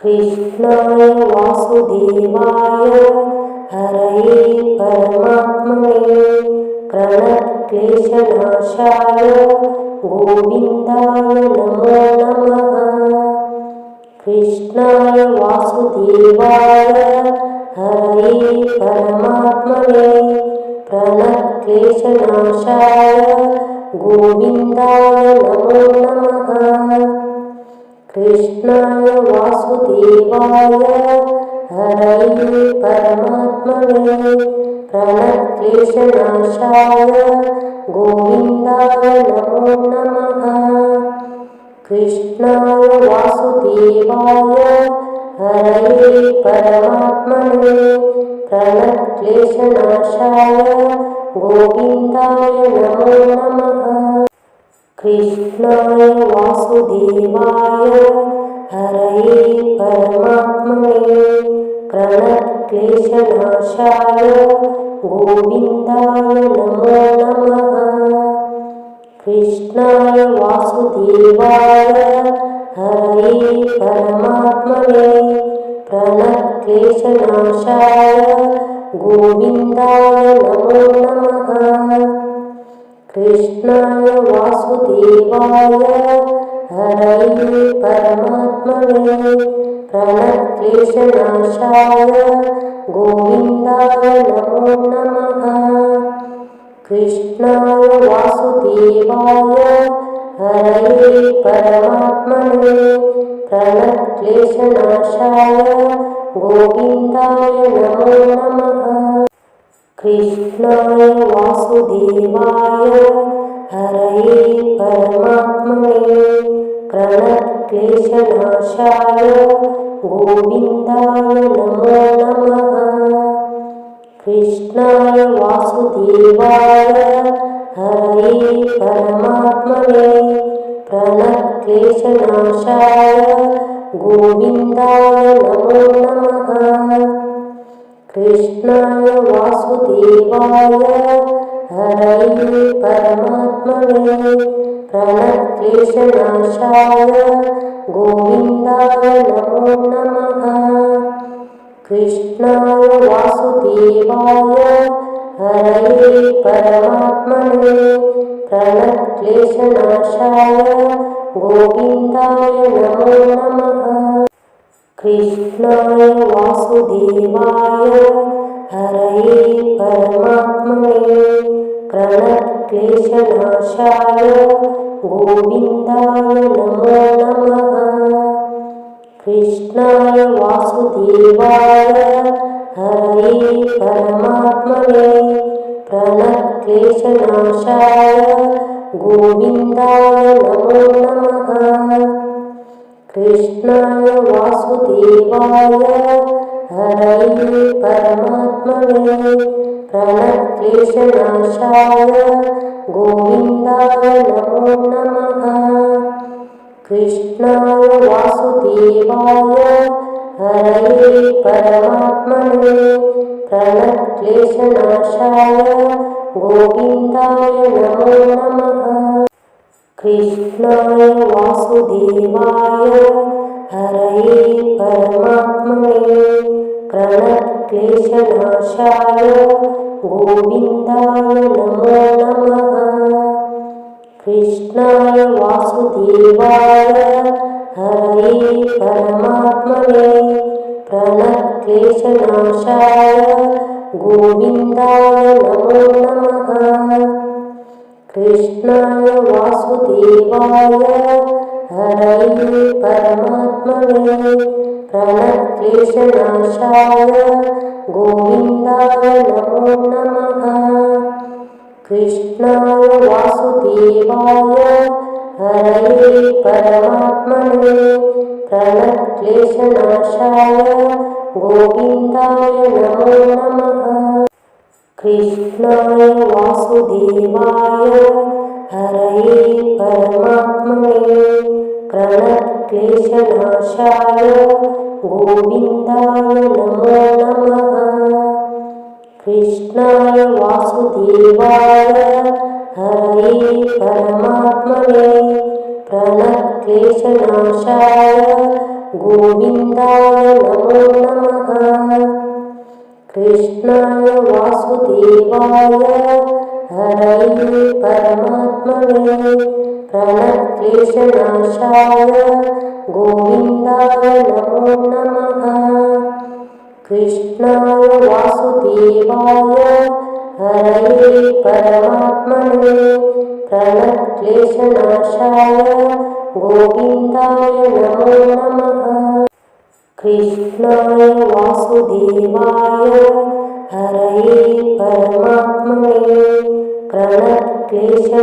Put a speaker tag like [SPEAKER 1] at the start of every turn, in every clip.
[SPEAKER 1] कृष्णाय वासुदेवाय हरये परमात्मने प्रणतक्लेशनाशाय गोविन्दाय नमो नमः। कृष्णाय वासुदेवाय हरये परमात्मने प्रणतक्लेशनाशाय गोविन्दाय नमो नमः। कृष्णाय वासुदेवाय हरये परमात्मने प्रणतक्लेशनाशाय गोविन्दाय नमो नमः। कृष्णाय वासुदेवाय हरये परमात्मने प्रणतक्लेशनाशाय गोविन्दाय नमो नमः। कृष्णाय वासुदेवाय हरये परमात्मने प्रणतक्लेशनाशाय गोविन्दाय नमो नमः। कृष्णाय वासुदेवाय हरये परमात्मने प्रणतक्लेशनाशाय गोविन्दाय नमो नमः। कृष्णाय वासुदेवाय हरये परमात्मने प्रणतक्लेशनाशाय गोविन्दाय नमो नमः। कृष्णाय वासुदेवाय हरये परमात्मने प्रणतक्लेशनाशाय गोविन्दाय नमो नमः। कृष्णाय वासुदेवाय हरये परमात्मने प्रणतक्लेशनाशाय गोविन्दाय नमो नमः। कृष्णाय वासुदेवाय हरये परमात्मने प्रणतक्लेशनाशाय गोविन्दाय नमो नमः। कृष्णाय वासुदेवाय हरये परमात्मने प्रणतक्लेशनाशाय गोविन्दाय नमो नमः। कृष्णाय वासुदेवाय हरये परमात्मने प्रणतक्लेशनाशाय गोविन्दाय नमो नमः। कृष्णाय वासुदेवाय हरये परमात्मने प्रणतक्लेशनाशाय गोविन्दाय नमो नमः। कृष्णाय वासुदेवाय हरये परमात्मने प्रणतक्लेशनाशाय गोविन्दाय नमो नमः। कृष्णाय वासुदेवाय हरये परमात्मने प्रणतक्लेशनाशाय गोविन्दाय नमो नमः। कृष्णाय वासुदेवाय हरये परमात्मने प्रणतक्लेशनाशाय गोविन्दाय नमो नमः। कृष्णाय वासुदेवाय हरये परमात्मने प्रणतक्लेशनाशाय गोविन्दाय नमो नमः। कृष्णाय वासुदेवाय हरये परमात्मने प्रणतक्लेशनाशाय गोविन्दाय नमो नमः। कृष्णाय वासुदेवाय हरये परमात्मने प्रणतक्लेशनाशाय गोविन्दाय नमो नमः। कृष्णाय वासुदेवाय हरये परमात्मने प्रणतक्लेशनाशाय गोविन्दाय नमो नमः। कृष्णाय वासुदेवाय हरये परमात्मने प्रणतक्लेशनाशाय गोविन्दाय नमो नमः। कृष्णाय वासुदेवाय हरये परमात्मने प्रणतक्लेशनाशाय गोविन्दाय नमो नमः। कृष्णाय वासुदेवाय हरये परमात्मने प्रणक्लेशनाशाय गोविन्दाय नमो नमः। कृष्णाय वासुदेवाय हरये परमात्मने प्रणक्लेशनाशाय गोविन्दाय नमो नमः। कृष्णाय वासुदेवाय हरये परमात्मने प्रणक्लेशनाशाय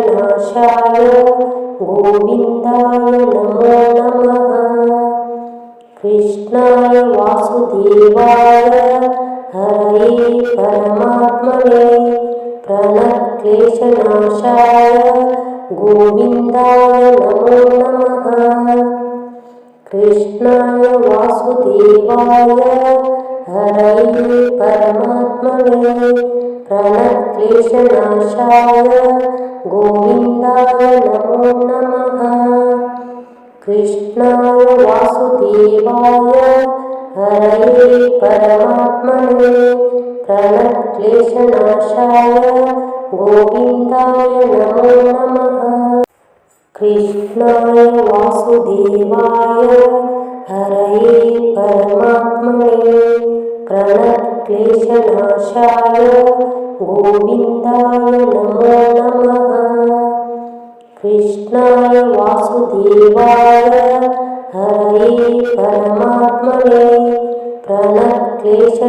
[SPEAKER 1] गोविन्दाय नमो नमः। कृष्णाय वासुदेवाय हरये परमात्मने प्रणक्लेशनाशाय गोविन्दाय नमो नमः। कृष्णाय वासुदेवाय हरये परमात्मने प्रणक्लेशनाशाय गोविन्दाय नमो नमः। कृष्णाय वासुदेवाय हरये परमात्मने प्रणक्लेशनाशाय गोविन्दाय नमो नमः। कृष्णाय वासुदेवाय हरये परमात्मने प्रणक्लेशनाशाय गोविन्दाय नमो नमः। कृष्णाय वासुदेवाय हरये परमात्मने प्रणक्लेशनाशाय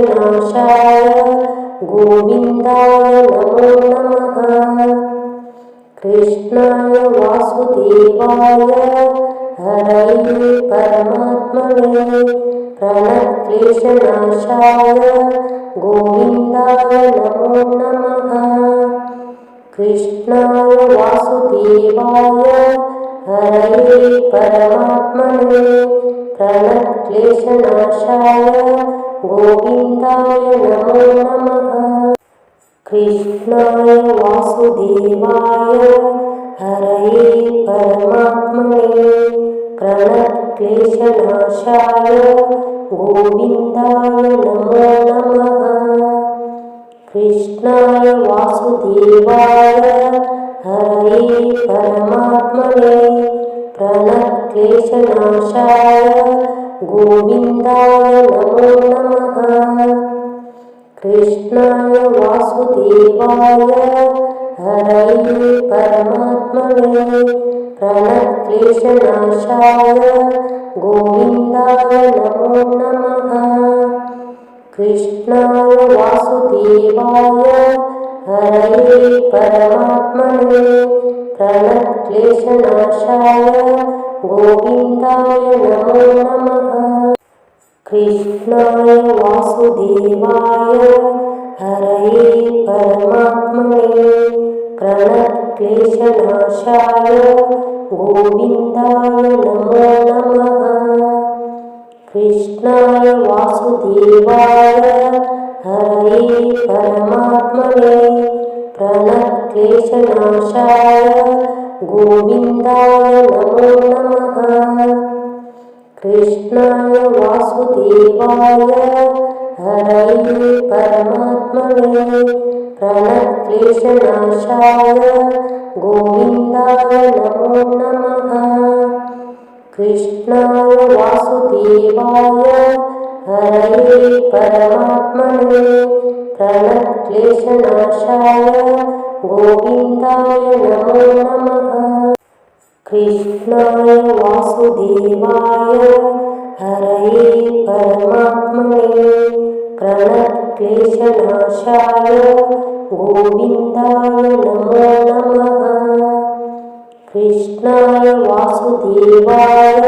[SPEAKER 1] गोविन्दाय नमो नमः। कृष्णाय वासुदेवाय हरये परमात्मने प्रणक्लेशनाशाय गोविन्दाय नमो नमः। कृष्णाय वासुदेवाय हरये परमात्मने प्रणक्लेशनाशाय गोविन्दाय नमो नमः। कृष्णाय वासुदेवाय हरये परमात्मने प्रणक्लेशनाशाय गोविन्दाय नमो नमः। कृष्णाय वासुदेवाय हरये परमात्मने प्रणक्लेशनाशाय गोविन्दाय नमो नमः। कृष्णाय वासुदेवाय हरये परमात्मने प्रणक्लेशनाशाय गोविन्दाय नमो नमः। कृष्णाय वासुदेवाय हरये परमात्मने प्रणक्लेशनाशाय गोविन्दाय नमो नमः। कृष्णाय वासुदेवाय हरये परमात्मने प्रणक्लेशनाशाय गोविन्दाय नमो नमः। कृष्णाय वासुदेवाय हरये परमात्मने प्रणक्लेशनाशाय गोविन्दाय नमो नमः। कृष्णाय वासुदेवाय हरये परमात्मने प्रणक्लेशनाशाय गोविन्दाय नमो नमः। कृष्णाय वासुदेवाय हरये परमात्मने प्रणक्लेशनाशाय गोविन्दाय नमो नमः। कृष्णाय वासुदेवाय हरये परमात्मने प्रणक्लेशनाशाय गोविन्दाय नमो नमः। कृष्णाय वासुदेवाय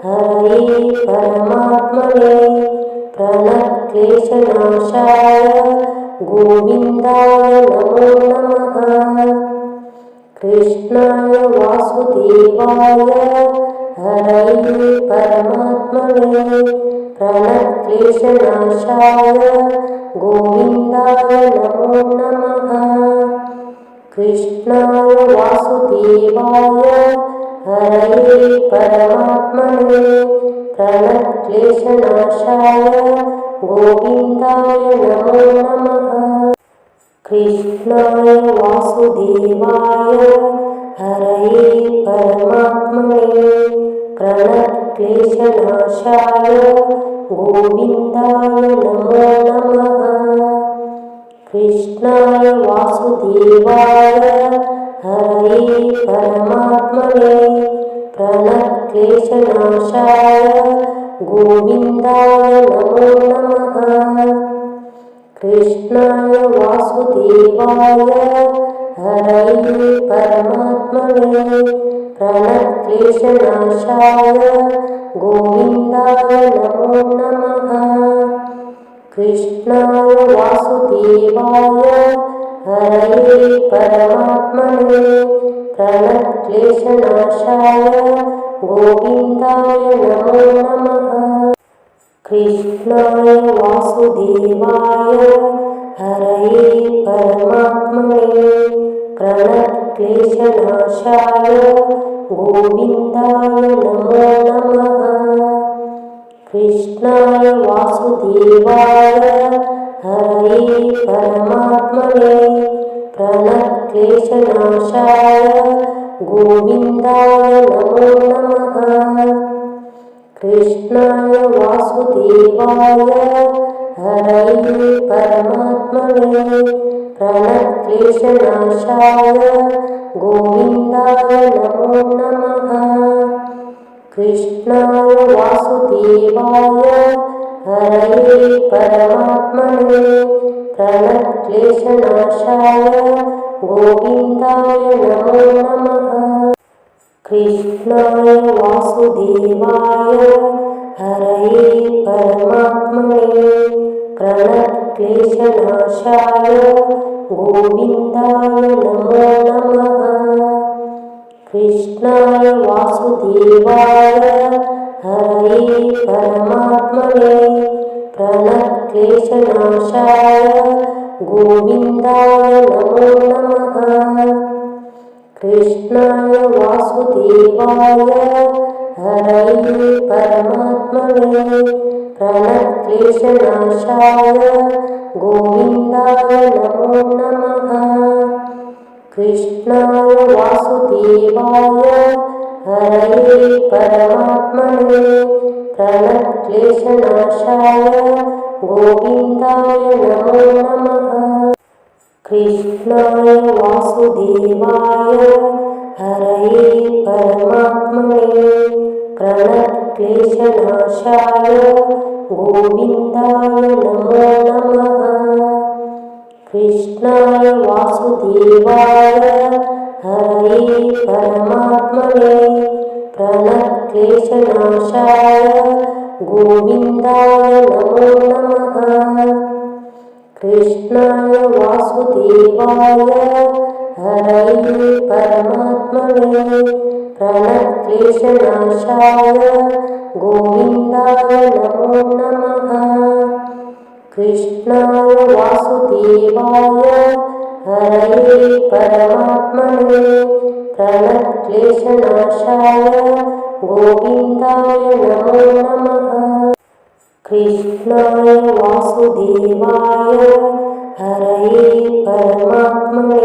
[SPEAKER 1] हरये परमात्मने प्रणक्लेशनाशाय गोविन्दाय नमो नमः। कृष्णाय वासुदेवाय हरये परमात्मने प्रणक्लेशनाशाय गोविन्दाय नमो नमः। कृष्णाय वासुदेवाय हरये परमात्मने प्रणतक्लेशनाशाय गोविन्दाय नमो नमः। कृष्णाय वासुदेवाय हरये परमात्मने प्रणतक्लेशनाशाय गोविन्दाय नमो नमः। कृष्णाय वासुदेवाय हरये परमात्मने प्रणतक्लेशनाशाय गोविन्दाय नमो नमः। कृष्णाय वासुदेवाय हरये परमात्मने प्रणतक्लेशनाशाय गोविन्दाय नमो नमः। कृष्णाय वासुदेवाय हरये परमात्मने प्रणतक्लेशनाशाय गोविन्दाय नमो नमः। कृष्णाय वासुदेवाय हरये परमात्मने प्रणतक्लेशनाशाय गोविन्दाय नमो नमः। कृष्णाय वासुदेवाय हरये परमात्मने प्रणतक्लेशनाशाय गोविन्दाय नमो नमः। कृष्णाय वासुदेवाय हरये परमात्मने प्रणतक्लेशनाशाय गोविन्दाय नमो नमः। कृष्णाय वासुदेवाय हरये परमात्मने प्रणतक्लेशनाशाय गोविन्दाय नमो नमः। कृष्णाय वासुदेवाय हरये परमात्मने प्रणतक्लेशनाशाय गोविन्दाय नमो नमः। कृष्णाय वासुदेवाय हरये परमात्मने प्रणतक्लेशनाशाय गोविन्दाय नमो नमः। कृष्णाय वासुदेवाय हरये परमात्मने प्रणतक्लेशनाशाय गोविन्दाय नमो नमः। कृष्णाय वासुदेवाय हरये परमात्मने प्रणतक्लेशनाशाय गोविन्दाय नमो नमः। कृष्णाय वासुदेवाय हरये परमात्मने प्रणतक्लेशनाशाय गोविन्दाय नमो नमः। कृष्णाय वासुदेवाय हरये परमात्मने प्रणतक्लेशनाशाय गोविन्दाय नमो नमः। कृष्णाय वासुदेवाय हरये परमात्मने प्रणतक्लेशनाशाय गोविन्दाय नमो नमः। कृष्णाय वासुदेवाय हरये परमात्मने प्रणतक्लेशनाशाय गोविन्दाय नमो नमः। कृष्णाय वासुदेवाय हरये परमात्मने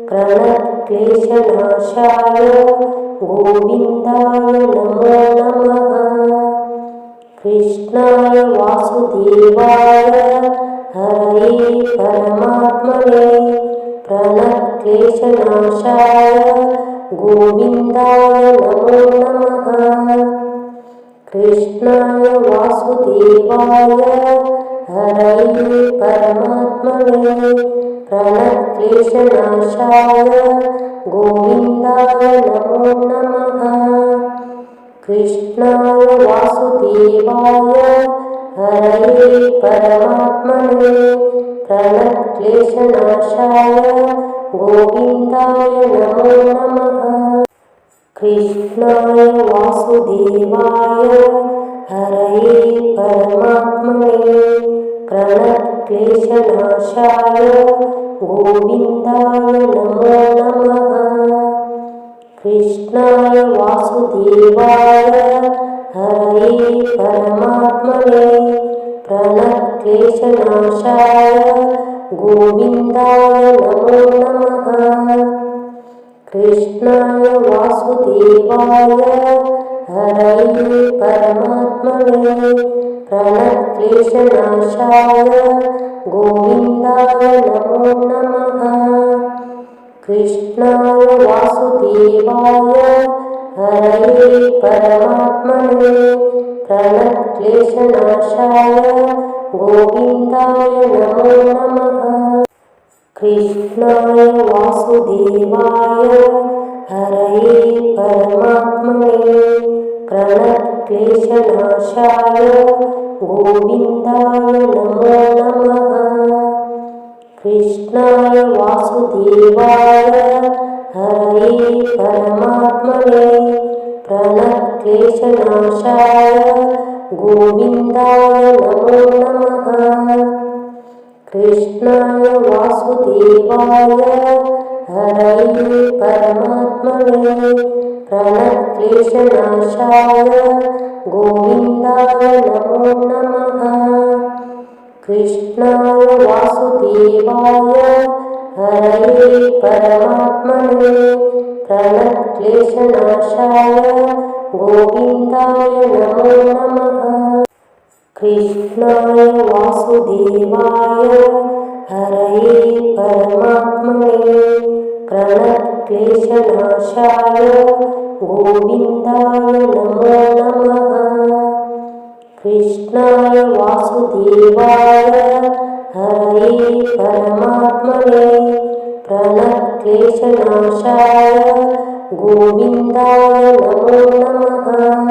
[SPEAKER 1] प्रणतक्लेशनाशाय गोविन्दाय नमो नमः। कृष्णाय वासुदेवाय हरये परमात्मने प्रणतक्लेशनाशाय गोविन्दाय नमो नमः। कृष्णाय वासुदेवाय हरये परमात्मने प्रणतक्लेशनाशाय गोविन्दाय नमो नमः। कृष्णाय वासुदेवाय हरये परमात्मने प्रणतक्लेशनाशाय गोविन्दाय नमो नमः। कृष्णाय वासुदेवाय हरये परमात्मने प्रणतक्लेशनाशाय गोविन्दाय नमो नमः। कृष्णाय वासुदेवाय हरये परमात्मने प्रणतक्लेशनाशाय गोविन्दाय नमो नमः। कृष्णाय वासुदेवाय हरये परमात्मने प्रणतक्लेशनाशाय गोविन्दाय नमो नमः। कृष्णाय वासुदेवाय हरये परमात्मने प्रणतक्लेशनाशाय गोविन्दाय नमो नमः। कृष्णाय वासुदेवाय हरये परमात्मने प्रणतक्लेशनाशाय गोविन्दाय नमो नमः। कृष्णाय वासुदेवाय हरये परमात्मने प्रणतक्लेशनाशाय गोविन्दाय नमो नमः। कृष्णाय वासुदेवाय हरये परमात्मने प्रणतक्लेशनाशाय गोविन्दाय नमो नमः। कृष्णाय वासुदेवाय हरये परमात्मने प्रणतक्लेशनाशाय गोविन्दाय नमो नमः। कृष्णाय वासुदेवाय हरये परमात्मने प्रणतक्लेशनाशाय गोविन्दाय नमो नमः। कृष्णाय वासुदेवाय हरये परमात्मने प्रणतक्लेशनाशाय गोविन्दाय नमो नमः।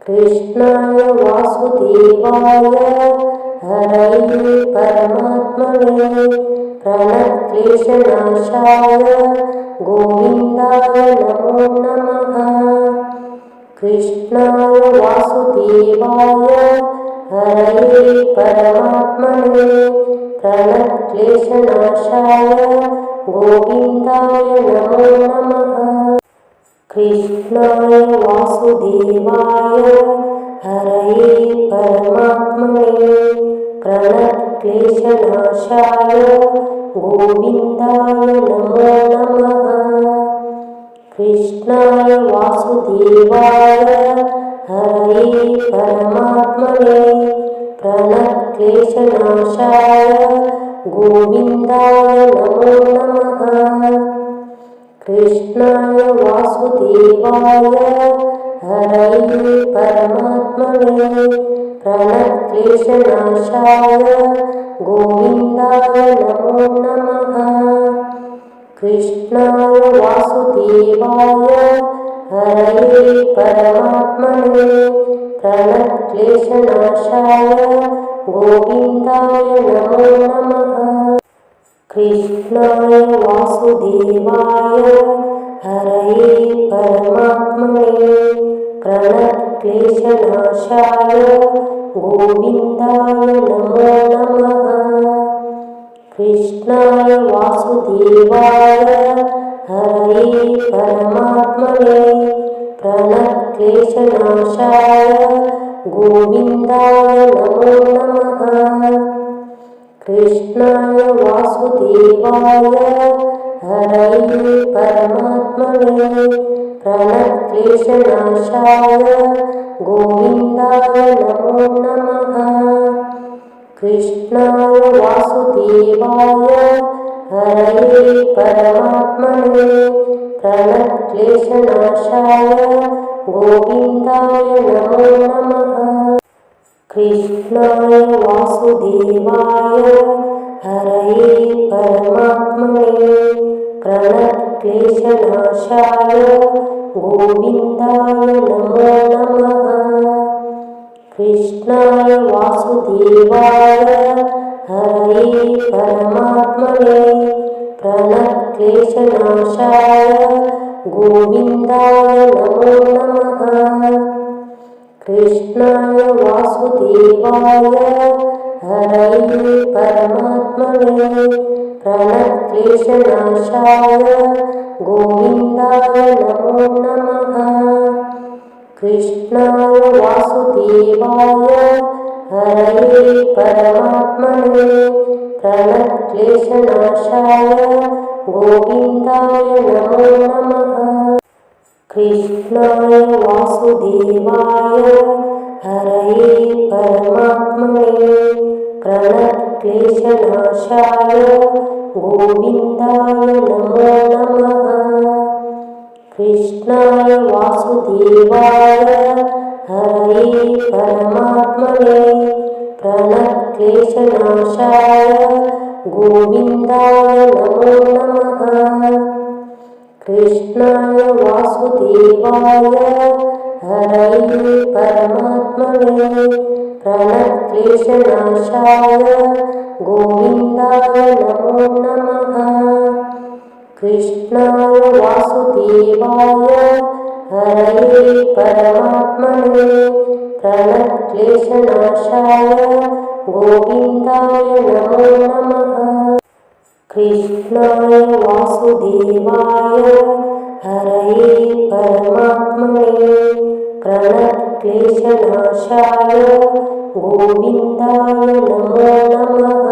[SPEAKER 1] कृष्णाय वासुदेवाय हरये परमात्मने प्रणतक्लेशनाशाय गोविन्दाय नमो नमः। कृष्णाय वासुदेवाय हरये परमात्मने प्रणतक्लेशनाशाय गोविन्दाय नमो नमः। कृष्णाय वासुदेवाय हरये परमात्मने प्रणतक्लेशनाशाय गोविन्दाय नमो नमः। कृष्णाय वासुदेवाय हरये परमात्मने प्रणतक्लेशनाशाय गोविन्दाय नमो नमः। कृष्णाय वासुदेवाय हरये परमात्मने प्रणतक्लेशनाशाय गोविन्दाय नमो नमः। कृष्णाय वासुदेवाय हरये परमात्मने प्रणतक्लेशनाशाय गोविन्दाय नमो नमः। कृष्णाय वासुदेवाय हरये परमात्मने प्रणतक्लेशनाशाय गोविन्दाय नमो नमः। कृष्णाय वासुदेवाय हरये परमात्मने प्रणतक्लेशनाशाय गोविन्दाय नमो नमः। कृष्णाय वासुदेवाय हरये परमात्मने प्रणतक्लेशनाशाय गोविन्दाय नमो नमः। कृष्णाय वासुदेवाय हरये परमात्मने प्रणतक्लेशनाशाय गोविन्दाय नमो नमः। कृष्णाय वासुदेवाय हरये परमात्मने प्रणतक्लेशनाशाय गोविन्दाय नमो नमः। कृष्णाय वासुदेवाय हरये परमात्मने प्रणतक्लेशनाशाय गोविन्दाय नमो नमः। कृष्णाय वासुदेवाय हरये परमात्मने प्रणतक्लेशनाशाय गोविन्दाय नमो नमः। कृष्णाय वासुदेवाय हरये परमात्मने प्रणतक्लेशनाशाय गोविन्दाय नमो नमः। कृष्णाय वासुदेवाय हरये परमात्मने प्रणतक्लेशनाशाय गोविन्दाय नमो नमः। कृष्णाय वासुदेवाय हरये परमात्मने प्रणतक्लेशनाशाय गोविन्दाय नमो नमः। कृष्णाय वासुदेवाय हरये परमात्मने प्रणतक्लेशनाशाय गोविन्दाय नमो नमः। कृष्णाय वासुदेवाय हरये परमात्मने प्रणतक्लेशनाशाय गोविन्दाय नमो नमः। कृष्णाय वासुदेवाय हरये परमात्मने प्रणतक्लेशनाशाय गोविन्दाय नमो नमः।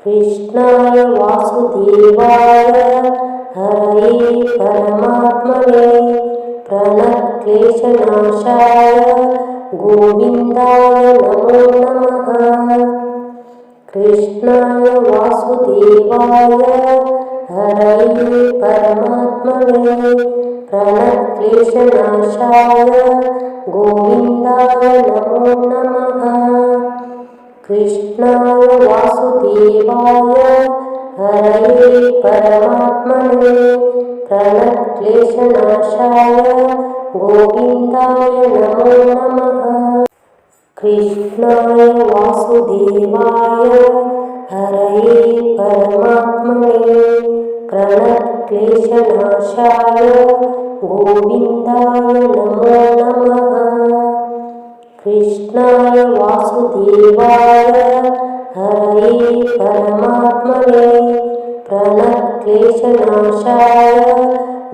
[SPEAKER 1] कृष्णाय वासुदेवाय हरये परमात्मने प्रणतक्लेशनाशाय गोविन्दाय नमो नमः। कृष्णाय वासुदेवाय हरये परमात्मने प्रणतक्लेशनाशाय गोविन्दाय नमो नमः। कृष्णाय वासुदेवाय हरये परमात्मने प्रणतक्लेशनाशाय गोविन्दाय नमो नमः। कृष्णाय वासुदेवाय हरये परमात्मने प्रणतक्लेशनाशाय गोविन्दाय नमो नमः। कृष्णाय वासुदेवाय हरये परमात्मने प्रणतक्लेशनाशाय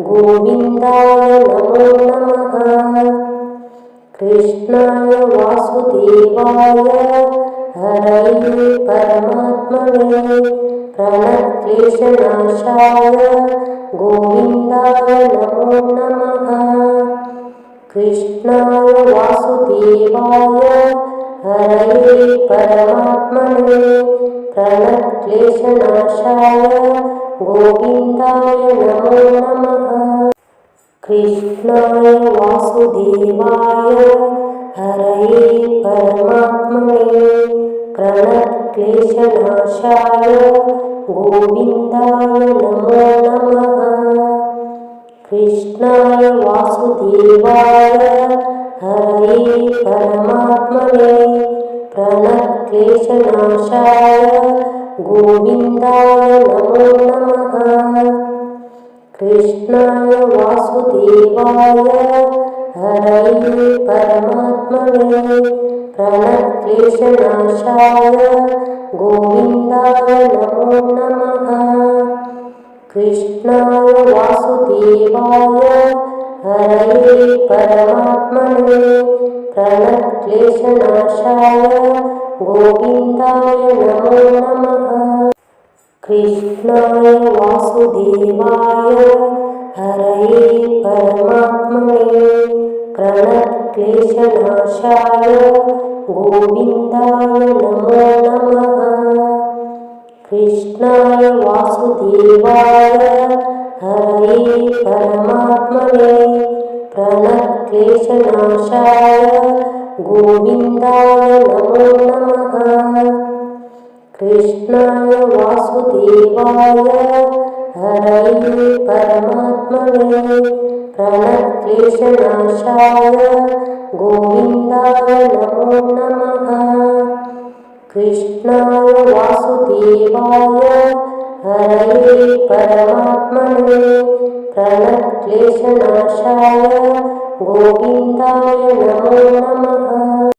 [SPEAKER 1] गोविन्दाय नमो नमः। कृष्णाय वासुदेवाय हरये परमात्मने प्रणतक्लेशनाशाय गोविन्दाय नमो नमः। कृष्णाय वासुदेवाय हरये परमात्मने प्रणतक्लेशनाशाय गोविन्दाय नमो नमः। कृष्णाय वासुदेवाय हरये परमात्मने प्रणतक्लेशनाशाय गोविन्दाय नमो नमः। कृष्णाय वासुदेवाय हरये परमात्मने प्रणतक्लेशनाशाय गोविन्दाय नमो नमः। कृष्णाय वासुदेवाय हरये परमात्मने प्रणतक्लेशनाशाय गोविन्दाय नमो नमः। कृष्णाय वासुदेवाय हरये परमात्मने प्रणतक्लेशनाशाय गोविन्दाय नमो नमः। कृष्णाय वासुदेवाय हरये परमात्मने प्रणतक्लेशनाशाय गोविन्दाय नमो नमः। कृष्णाय वासुदेवाय हरये परमात्मने प्रणतक्लेशनाशाय गोविन्दाय नमो नमः। कृष्णाय वासुदेवाय हरये परमात्मने प्रणतक्लेशनाशाय गोविन्दाय नमो नमः। कृष्णाय वासुदेवाय हरये परमात्मने प्रणतक्लेशनाशाय गोविन्दाय नमो नमः।